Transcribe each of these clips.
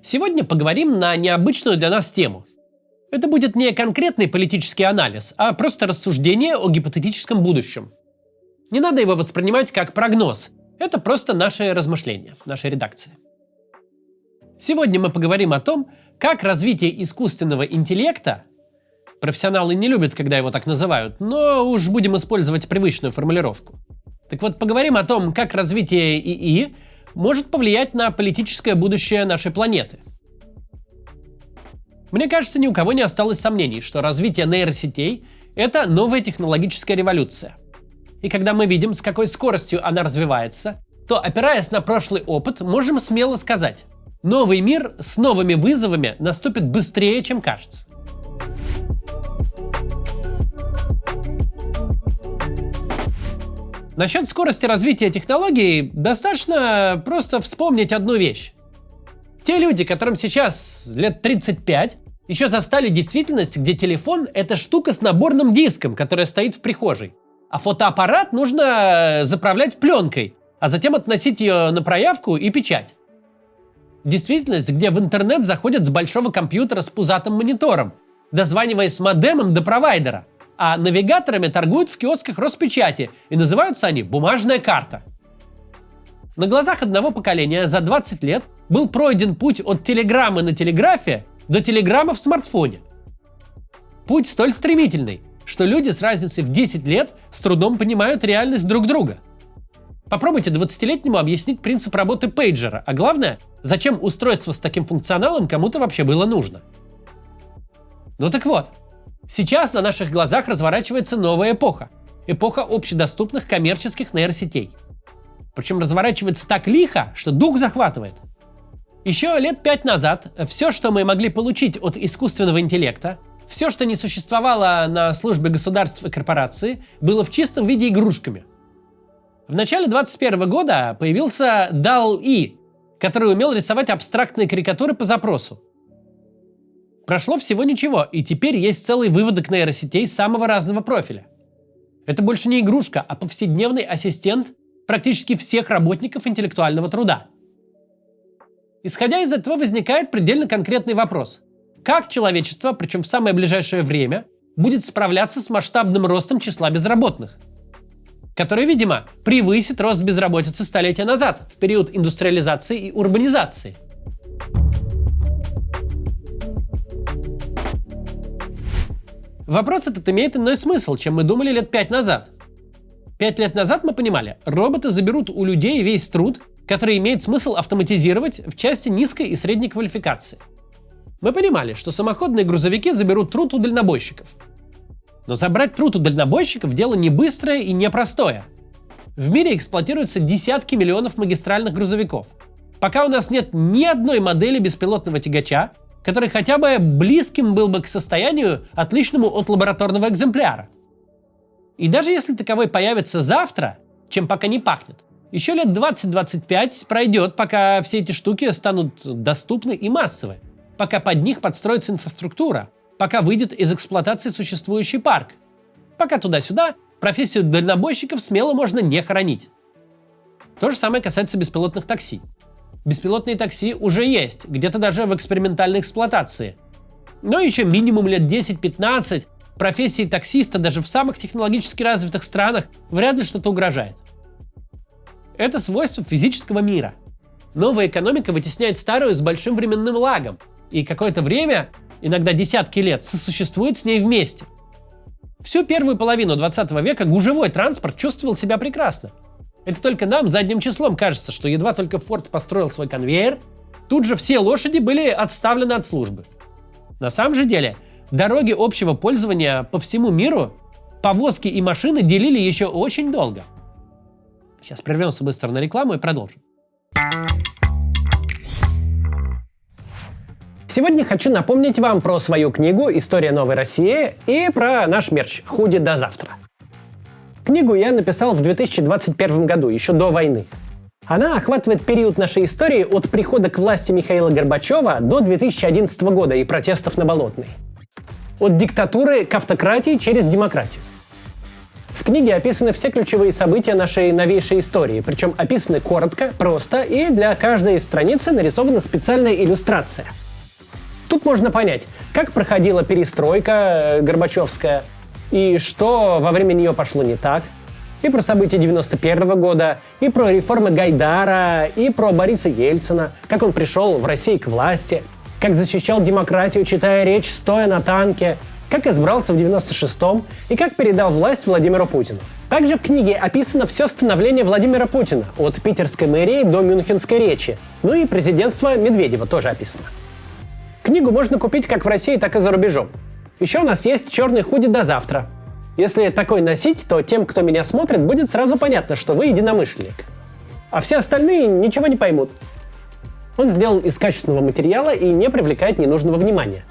Сегодня поговорим на необычную для нас тему. Это будет не конкретный политический анализ, а просто рассуждение о гипотетическом будущем. Не надо его воспринимать как прогноз. Это просто наши размышления, наша редакция. Сегодня мы поговорим о том, как развитие искусственного интеллекта, профессионалы не любят, когда его так называют, но уж будем использовать привычную формулировку. Так вот, поговорим о том, как развитие ИИ может повлиять на политическое будущее нашей планеты. Мне кажется, ни у кого не осталось сомнений, что развитие нейросетей – это новая технологическая революция. И когда мы видим, с какой скоростью она развивается, то, опираясь на прошлый опыт, можем смело сказать: новый мир с новыми вызовами наступит быстрее, чем кажется. Насчет скорости развития технологий достаточно просто вспомнить одну вещь. Те люди, которым сейчас лет 35, еще застали действительность, где телефон – это штука с наборным диском, которая стоит в прихожей. А фотоаппарат нужно заправлять пленкой, а затем относить ее на проявку и печать. Действительность, где в интернет заходят с большого компьютера с пузатым монитором, дозваниваясь модемом до провайдера, а навигаторами торгуют в киосках Роспечати, и называются они «бумажная карта». На глазах одного поколения за 20 лет был пройден путь от телеграммы на телеграфе до телеграммы в смартфоне. Путь столь стремительный, что люди с разницей в 10 лет с трудом понимают реальность друг друга. Попробуйте 20-летнему объяснить принцип работы пейджера, а главное, зачем устройство с таким функционалом кому-то вообще было нужно. Ну так вот, сейчас на наших глазах разворачивается новая эпоха. Эпоха общедоступных коммерческих нейросетей. Причем разворачивается так лихо, что дух захватывает. Еще лет 5 назад все, что мы могли получить от искусственного интеллекта, все, что не существовало на службе государств и корпораций, было в чистом виде игрушками. В начале 2021 года появился DALL-E, который умел рисовать абстрактные карикатуры по запросу. Прошло всего ничего, и теперь есть целый выводок нейросетей самого разного профиля. Это больше не игрушка, а повседневный ассистент практически всех работников интеллектуального труда. Исходя из этого возникает предельно конкретный вопрос. Как человечество, причем в самое ближайшее время, будет справляться с масштабным ростом числа безработных, который, видимо, превысит рост безработицы столетия назад, в период индустриализации и урбанизации? Вопрос этот имеет иной смысл, чем мы думали лет 5 назад. 5 лет назад мы понимали, роботы заберут у людей весь труд, который имеет смысл автоматизировать в части низкой и средней квалификации. Мы понимали, что самоходные грузовики заберут труд у дальнобойщиков. Но забрать труд у дальнобойщиков – дело не быстрое и непростое. В мире эксплуатируются десятки миллионов магистральных грузовиков. Пока у нас нет ни одной модели беспилотного тягача, который хотя бы близким был бы к состоянию, отличному от лабораторного экземпляра. И даже если таковой появится завтра, чем пока не пахнет, еще лет 20-25 пройдет, пока все эти штуки станут доступны и массовы, пока под них подстроится инфраструктура, пока выйдет из эксплуатации существующий парк, пока туда-сюда профессию дальнобойщиков смело можно не хоронить. То же самое касается беспилотных такси. Беспилотные такси уже есть, где-то даже в экспериментальной эксплуатации. Но еще минимум лет 10-15 профессии таксиста даже в самых технологически развитых странах вряд ли что-то угрожает. Это свойство физического мира. Новая экономика вытесняет старую с большим временным лагом, и какое-то время, иногда десятки лет, сосуществует с ней вместе. Всю первую половину 20 века гужевой транспорт чувствовал себя прекрасно. Это только нам задним числом кажется, что едва только Форд построил свой конвейер, тут же все лошади были отставлены от службы. На самом же деле, дороги общего пользования по всему миру, повозки и машины делили еще очень долго. Сейчас прервемся быстро на рекламу и продолжим. Сегодня хочу напомнить вам про свою книгу «История новой России» и про наш мерч «Худи до завтра». Книгу я написал в 2021 году, еще до войны. Она охватывает период нашей истории от прихода к власти Михаила Горбачева до 2011 года и протестов на Болотной. От диктатуры к автократии через демократию. В В книге описаны все ключевые события нашей новейшей истории, причем описаны коротко, просто, и для каждой страницы нарисована специальная иллюстрация. Тут можно понять, как проходила перестройка горбачевская, и что во время нее пошло не так, и про события 91 года, и про реформы Гайдара, и про Бориса Ельцина, как он пришел в Россию к власти, как защищал демократию, читая речь, стоя на танке, как избрался в 96-м и как передал власть Владимиру Путину. Также в книге описано все становление Владимира Путина, от питерской мэрии до мюнхенской речи, ну и президентство Медведева тоже описано. Книгу можно купить как в России, так и за рубежом. Еще у нас есть черный худи до завтра. Если такой носить, то тем, кто меня смотрит, будет сразу понятно, что вы единомышленник. А все остальные ничего не поймут. Он сделан из качественного материала и не привлекает ненужного внимания.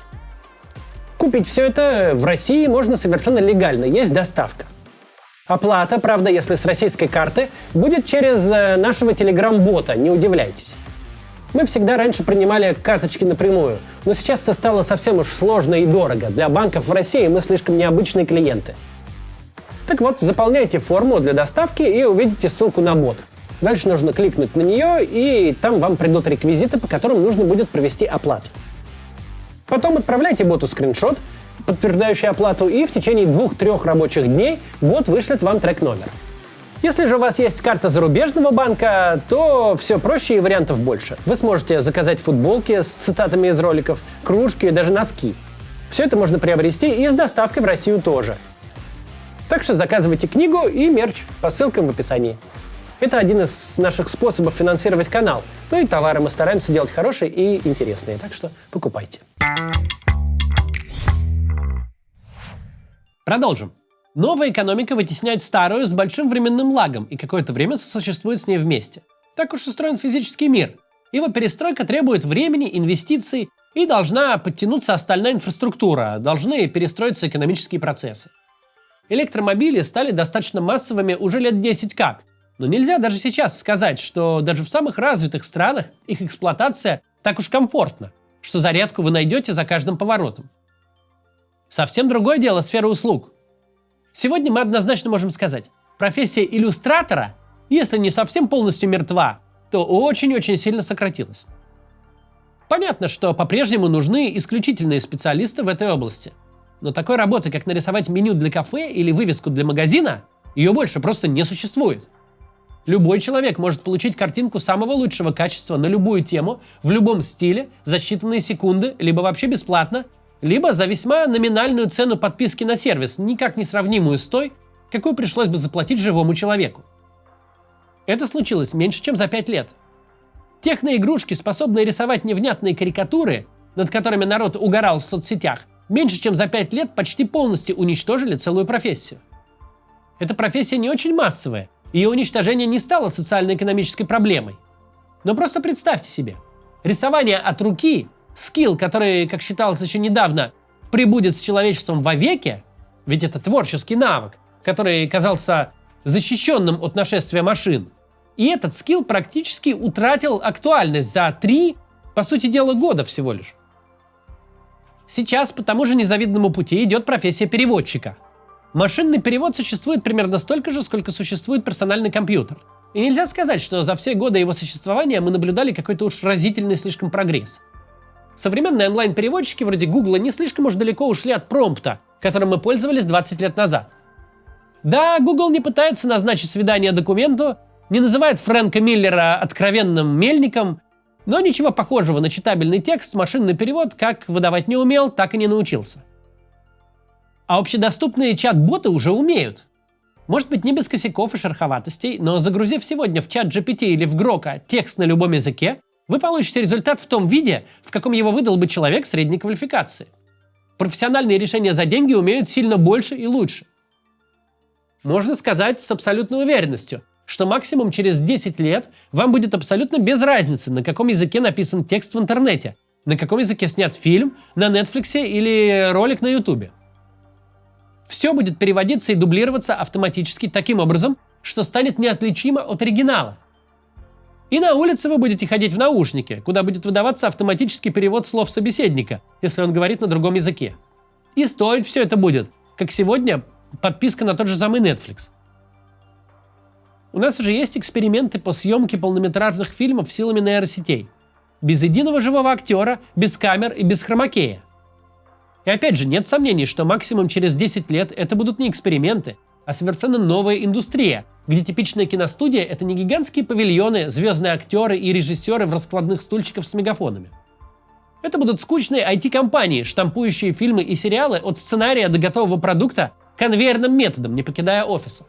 Купить все это в России можно совершенно легально, есть доставка. Оплата, правда, если с российской карты, будет через нашего телеграм-бота, не удивляйтесь. Мы всегда раньше принимали карточки напрямую, но сейчас это стало совсем уж сложно и дорого. Для банков в России мы слишком необычные клиенты. Так вот, заполняйте форму для доставки и увидите ссылку на бот. Дальше нужно кликнуть на нее, и там вам придут реквизиты, по которым нужно будет провести оплату. Потом отправляйте боту скриншот, подтверждающий оплату, и в течение 2-3 рабочих дней бот вышлет вам трек-номер. Если же у вас есть карта зарубежного банка, то все проще и вариантов больше. Вы сможете заказать футболки с цитатами из роликов, кружки, даже носки. Все это можно приобрести и с доставкой в Россию тоже. Так что заказывайте книгу и мерч по ссылкам в описании. Это один из наших способов финансировать канал. Ну и товары мы стараемся делать хорошие и интересные, так что покупайте. Продолжим. Новая экономика вытесняет старую с большим временным лагом и какое-то время сосуществует с ней вместе. Так уж устроен физический мир. Его перестройка требует времени, инвестиций, и должна подтянуться остальная инфраструктура, должны перестроиться экономические процессы. Электромобили стали достаточно массовыми уже лет 10 как, но нельзя даже сейчас сказать, что даже в самых развитых странах их эксплуатация так уж комфортна, что зарядку вы найдете за каждым поворотом. Совсем другое дело сфера услуг. Сегодня мы однозначно можем сказать, профессия иллюстратора, если не совсем полностью мертва, то очень-очень сильно сократилась. Понятно, что по-прежнему нужны исключительные специалисты в этой области. Но такой работы, как нарисовать меню для кафе или вывеску для магазина, ее больше просто не существует. Любой человек может получить картинку самого лучшего качества на любую тему, в любом стиле, за считанные секунды, либо вообще бесплатно, либо за весьма номинальную цену подписки на сервис, никак не сравнимую с той, какую пришлось бы заплатить живому человеку. Это случилось меньше, чем за 5 лет. Техноигрушки, способные рисовать невнятные карикатуры, над которыми народ угорал в соцсетях, меньше, чем за 5 лет почти полностью уничтожили целую профессию. Эта профессия не очень массовая, ее уничтожение не стало социально-экономической проблемой. Но просто представьте себе, рисование от руки, скилл, который, как считалось еще недавно, прибудет с человечеством вовеки, ведь это творческий навык, который казался защищенным от нашествия машин, и этот скилл практически утратил актуальность за 3, по сути дела, года всего лишь. Сейчас по тому же незавидному пути идет профессия переводчика. Машинный перевод существует примерно столько же, сколько существует персональный компьютер. И нельзя сказать, что за все годы его существования мы наблюдали какой-то уж разительный слишком прогресс. Современные онлайн-переводчики вроде Гугла не слишком уж далеко ушли от промпта, которым мы пользовались 20 лет назад. Да, Google не пытается назначить свидание документу, не называет Фрэнка Миллера откровенным мельником, но ничего похожего на читабельный текст машинный перевод как выдавать не умел, так и не научился. А общедоступные чат-боты уже умеют. Может быть, не без косяков и шероховатостей, но загрузив сегодня в чат GPT или в Грока текст на любом языке, вы получите результат в том виде, в каком его выдал бы человек средней квалификации. Профессиональные решения за деньги умеют сильно больше и лучше. Можно сказать с абсолютной уверенностью, что максимум через 10 лет вам будет абсолютно без разницы, на каком языке написан текст в интернете, на каком языке снят фильм, на Netflix или ролик на YouTube. Все будет переводиться и дублироваться автоматически таким образом, что станет неотличимо от оригинала. И на улице вы будете ходить в наушнике, куда будет выдаваться автоматический перевод слов собеседника, если он говорит на другом языке. И стоить все это будет, как сегодня, подписка на тот же самый Netflix. У нас уже есть эксперименты по съемке полнометражных фильмов силами нейросетей. Без единого живого актера, без камер и без хромакея. И опять же, нет сомнений, что максимум через 10 лет это будут не эксперименты, а совершенно новая индустрия, где типичная киностудия — это не гигантские павильоны, звездные актеры и режиссеры в раскладных стульчиках с мегафонами. Это будут скучные IT-компании, штампующие фильмы и сериалы от сценария до готового продукта конвейерным методом, не покидая офиса.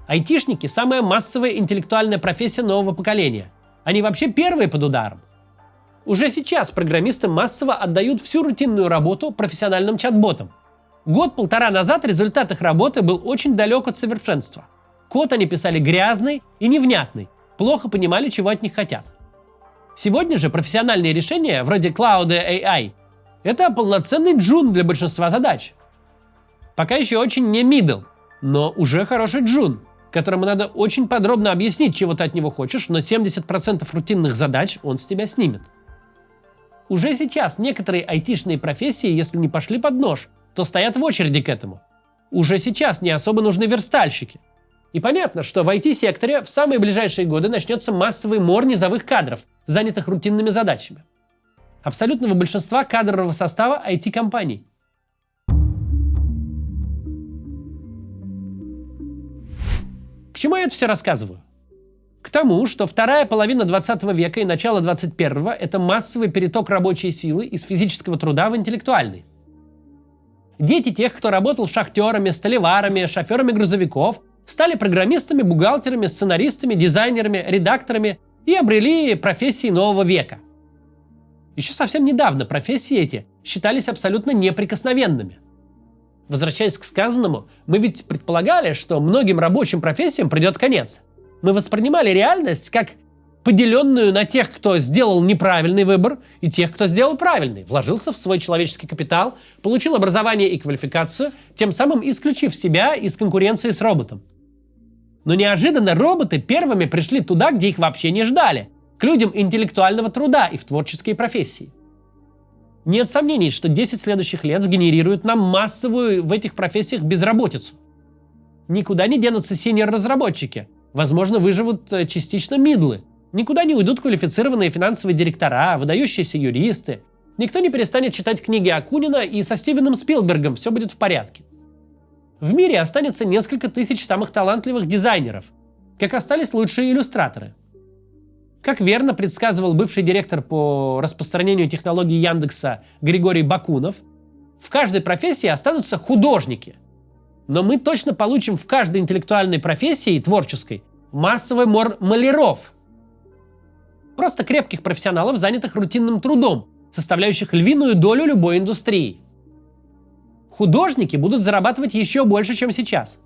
Айтишники — самая массовая интеллектуальная профессия нового поколения. Они вообще первые под ударом. Уже сейчас программисты массово отдают всю рутинную работу профессиональным чат-ботам. Год-полтора назад результат их работы был очень далек от совершенства. Код они писали грязный и невнятный, плохо понимали, чего от них хотят. Сегодня же профессиональные решения, вроде Cloud AI, это полноценный джун для большинства задач. Пока еще очень не middle, но уже хороший джун, которому надо очень подробно объяснить, чего ты от него хочешь, но 70% рутинных задач он с тебя снимет. Уже сейчас некоторые айтишные профессии, если не пошли под нож, то стоят в очереди к этому. Уже сейчас не особо нужны верстальщики. И понятно, что в IT-секторе в самые ближайшие годы начнется массовый мор низовых кадров, занятых рутинными задачами. Абсолютного большинства кадрового состава IT-компаний. К чему я это все рассказываю? К тому, что вторая половина 20 века и начало 21-го – это массовый переток рабочей силы из физического труда в интеллектуальный. Дети тех, кто работал шахтерами, столеварами, шоферами грузовиков, стали программистами, бухгалтерами, сценаристами, дизайнерами, редакторами и обрели профессии нового века. Еще совсем недавно профессии эти считались абсолютно неприкосновенными. Возвращаясь к сказанному, мы ведь предполагали, что многим рабочим профессиям придет конец. Мы воспринимали реальность как поделенную на тех, кто сделал неправильный выбор, и тех, кто сделал правильный, вложился в свой человеческий капитал, получил образование и квалификацию, тем самым исключив себя из конкуренции с роботом. Но неожиданно роботы первыми пришли туда, где их вообще не ждали, к людям интеллектуального труда и в творческие профессии. Нет сомнений, что 10 следующих лет сгенерируют нам массовую в этих профессиях безработицу. Никуда не денутся сеньор-разработчики, возможно, выживут частично мидлы. Никуда не уйдут квалифицированные финансовые директора, выдающиеся юристы. Никто не перестанет читать книги Акунина, и со Стивеном Спилбергом все будет в порядке. В мире останется несколько тысяч самых талантливых дизайнеров, как остались лучшие иллюстраторы. Как верно предсказывал бывший директор по распространению технологий Яндекса Григорий Бакунов, в каждой профессии останутся художники. Но мы точно получим в каждой интеллектуальной профессии, творческой, массовый мор маляров. Просто крепких профессионалов, занятых рутинным трудом, составляющих львиную долю любой индустрии. Художники будут зарабатывать еще больше, чем сейчас.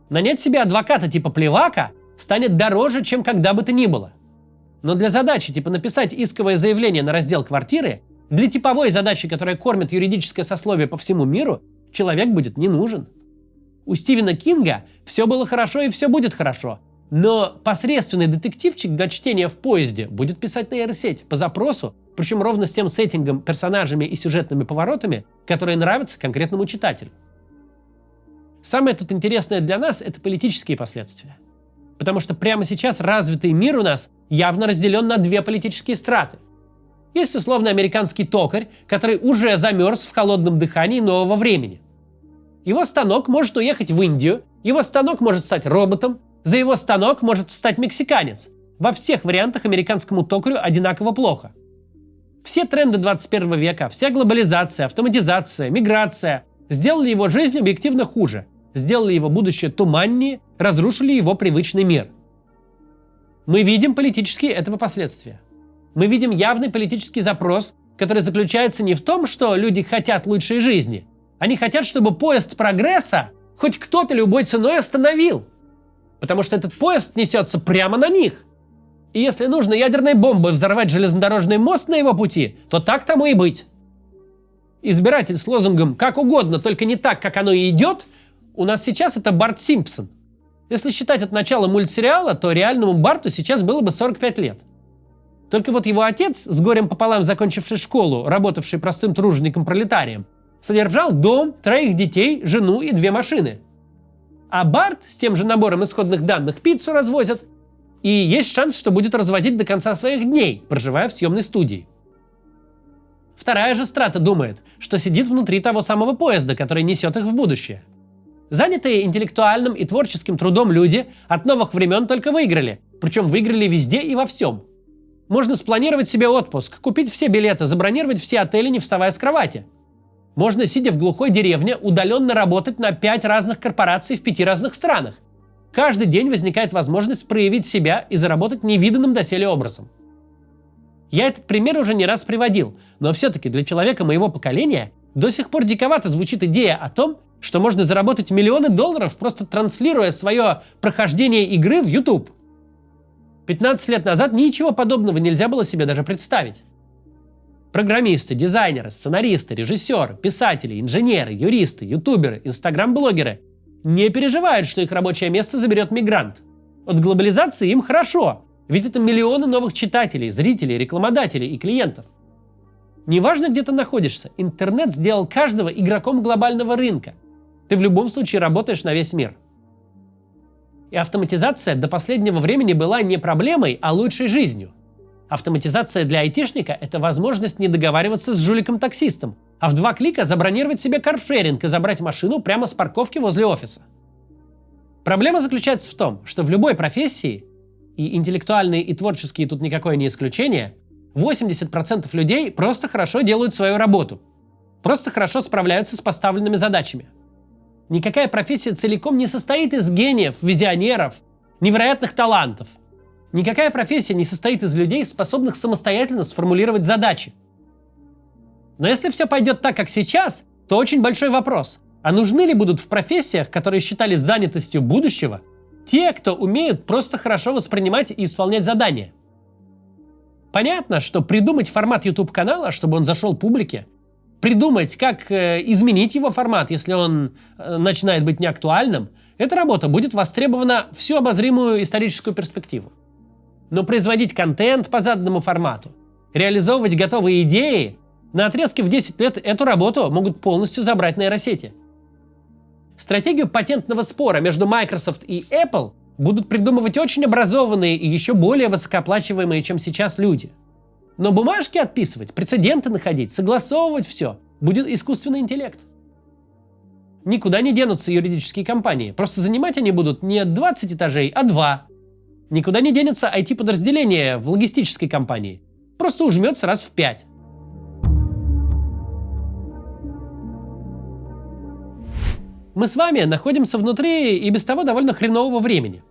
Нанять себе адвоката типа Плевака станет дороже, чем когда бы то ни было. Но для задачи типа написать исковое заявление на раздел квартиры, для типовой задачи, которая кормит юридическое сословие по всему миру, человек будет не нужен. У Стивена Кинга все было хорошо и все будет хорошо. Но посредственный детективчик для чтения в поезде будет писать нейросеть по запросу, причем ровно с тем сеттингом, персонажами и сюжетными поворотами, которые нравятся конкретному читателю. Самое тут интересное для нас – это политические последствия. Потому что прямо сейчас развитый мир у нас явно разделен на две политические страты. Есть условно американский токарь, который уже замерз в холодном дыхании нового времени. Его станок может уехать в Индию, его станок может стать роботом, за его станок может встать мексиканец. Во всех вариантах американскому токарю одинаково плохо. Все тренды 21 века, вся глобализация, автоматизация, миграция сделали его жизнь объективно хуже, сделали его будущее туманнее, разрушили его привычный мир. Мы видим политические этого последствия. Мы видим явный политический запрос, который заключается не в том, что люди хотят лучшей жизни. Они хотят, чтобы поезд прогресса хоть кто-то любой ценой остановил. Потому что этот поезд несется прямо на них. И если нужно ядерной бомбой взорвать железнодорожный мост на его пути, то так тому и быть. Избиратель с лозунгом «как угодно, только не так, как оно и идет» у нас сейчас это Барт Симпсон. Если считать от начала мультсериала, то реальному Барту сейчас было бы 45 лет. Только вот его отец, с горем пополам закончивший школу, работавший простым тружеником-пролетарием, содержал дом, 3 детей, жену и 2 машины. А Барт с тем же набором исходных данных пиццу развозят, и есть шанс, что будет развозить до конца своих дней, проживая в съемной студии. Вторая же страта думает, что сидит внутри того самого поезда, который несет их в будущее. Занятые интеллектуальным и творческим трудом люди от новых времен только выиграли, причем выиграли везде и во всем. Можно спланировать себе отпуск, купить все билеты, забронировать все отели, не вставая с кровати. Можно, сидя в глухой деревне, удаленно работать на 5 разных корпораций в 5 разных странах. Каждый день возникает возможность проявить себя и заработать невиданным доселе образом. Я этот пример уже не раз приводил, но все-таки для человека моего поколения до сих пор диковато звучит идея о том, что можно заработать миллионы долларов, просто транслируя свое прохождение игры в YouTube. 15 лет назад ничего подобного нельзя было себе даже представить. Программисты, дизайнеры, сценаристы, режиссеры, писатели, инженеры, юристы, ютуберы, инстаграм-блогеры не переживают, что их рабочее место заберет мигрант. От глобализации им хорошо, ведь это миллионы новых читателей, зрителей, рекламодателей и клиентов. Неважно, где ты находишься, интернет сделал каждого игроком глобального рынка. Ты в любом случае работаешь на весь мир. И автоматизация до последнего времени была не проблемой, а лучшей жизнью. Автоматизация для айтишника – это возможность не договариваться с жуликом-таксистом, а в 2 клика забронировать себе каршеринг и забрать машину прямо с парковки возле офиса. Проблема заключается в том, что в любой профессии, и интеллектуальные и творческие тут никакое не исключение, 80% людей просто хорошо делают свою работу, просто хорошо справляются с поставленными задачами. Никакая профессия целиком не состоит из гениев, визионеров, невероятных талантов. Никакая профессия не состоит из людей, способных самостоятельно сформулировать задачи. Но если все пойдет так, как сейчас, то очень большой вопрос. А нужны ли будут в профессиях, которые считались занятостью будущего, те, кто умеют просто хорошо воспринимать и исполнять задания? Понятно, что придумать формат YouTube-канала, чтобы он зашел публике, придумать, как изменить его формат, если он начинает быть неактуальным, эта работа будет востребована всю обозримую историческую перспективу. Но производить контент по заданному формату, реализовывать готовые идеи, на отрезке в 10 лет эту работу могут полностью забрать нейросети. Стратегию патентного спора между Microsoft и Apple будут придумывать очень образованные и еще более высокооплачиваемые, чем сейчас, люди. Но бумажки отписывать, прецеденты находить, согласовывать все будет искусственный интеллект. Никуда не денутся юридические компании, просто занимать они будут не 20 этажей, а 2. Никуда не денется IT-подразделение в логистической компании, просто ужмется раз в 5. Мы с вами находимся внутри и без того довольно хренового времени.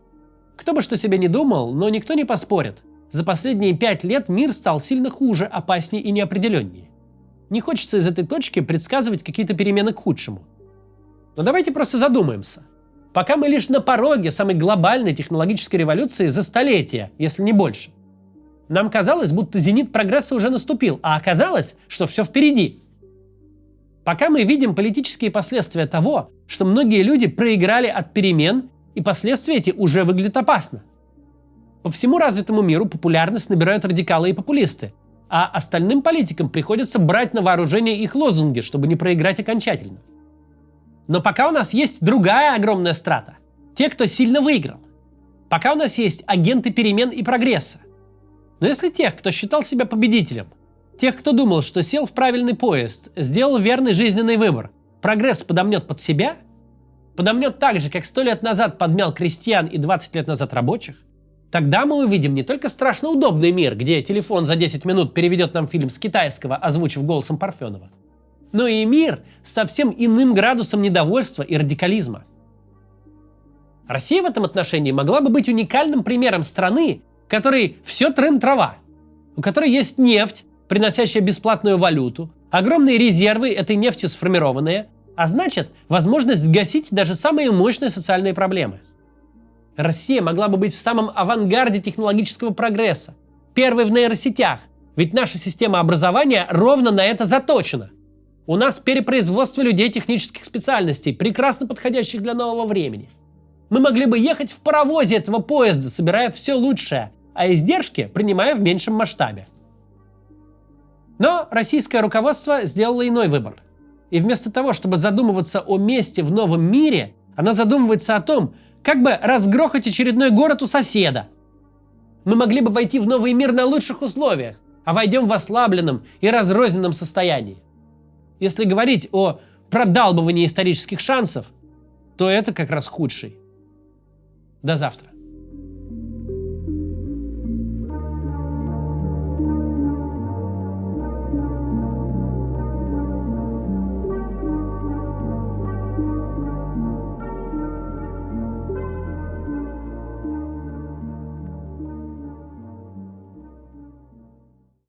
Кто бы что себе не думал, но никто не поспорит. За последние 5 лет мир стал сильно хуже, опаснее и неопределеннее. Не хочется из этой точки предсказывать какие-то перемены к худшему. Но давайте просто задумаемся. Пока мы лишь на пороге самой глобальной технологической революции за столетия, если не больше. Нам казалось, будто зенит прогресса уже наступил, а оказалось, что все впереди. Пока мы видим политические последствия того, что многие люди проиграли от перемен, и последствия эти уже выглядят опасно. По всему развитому миру популярность набирают радикалы и популисты, а остальным политикам приходится брать на вооружение их лозунги, чтобы не проиграть окончательно. Но пока у нас есть другая огромная страта – те, кто сильно выиграл. Пока у нас есть агенты перемен и прогресса. Но если тех, кто считал себя победителем, тех, кто думал, что сел в правильный поезд, сделал верный жизненный выбор, прогресс подомнет под себя, подомнет так же, как 100 лет назад подмял крестьян и 20 лет назад рабочих, тогда мы увидим не только страшно удобный мир, где телефон за 10 минут переведет нам фильм с китайского, озвучив голосом Парфенова, но и мир с совсем иным градусом недовольства и радикализма. Россия в этом отношении могла бы быть уникальным примером страны, в которой все трын-трава, у которой есть нефть, приносящая бесплатную валюту, огромные резервы этой нефтью сформированные, а значит, возможность гасить даже самые мощные социальные проблемы. Россия могла бы быть в самом авангарде технологического прогресса, первой в нейросетях, ведь наша система образования ровно на это заточена. У нас перепроизводство людей технических специальностей, прекрасно подходящих для нового времени. Мы могли бы ехать в паровозе этого поезда, собирая все лучшее, а издержки принимая в меньшем масштабе. Но российское руководство сделало иной выбор. И вместо того, чтобы задумываться о месте в новом мире, она задумывается о том, как бы разгрохать очередной город у соседа. Мы могли бы войти в новый мир на лучших условиях, а войдем в ослабленном и разрозненном состоянии. Если говорить о продалбывании исторических шансов, то это как раз худший. До завтра.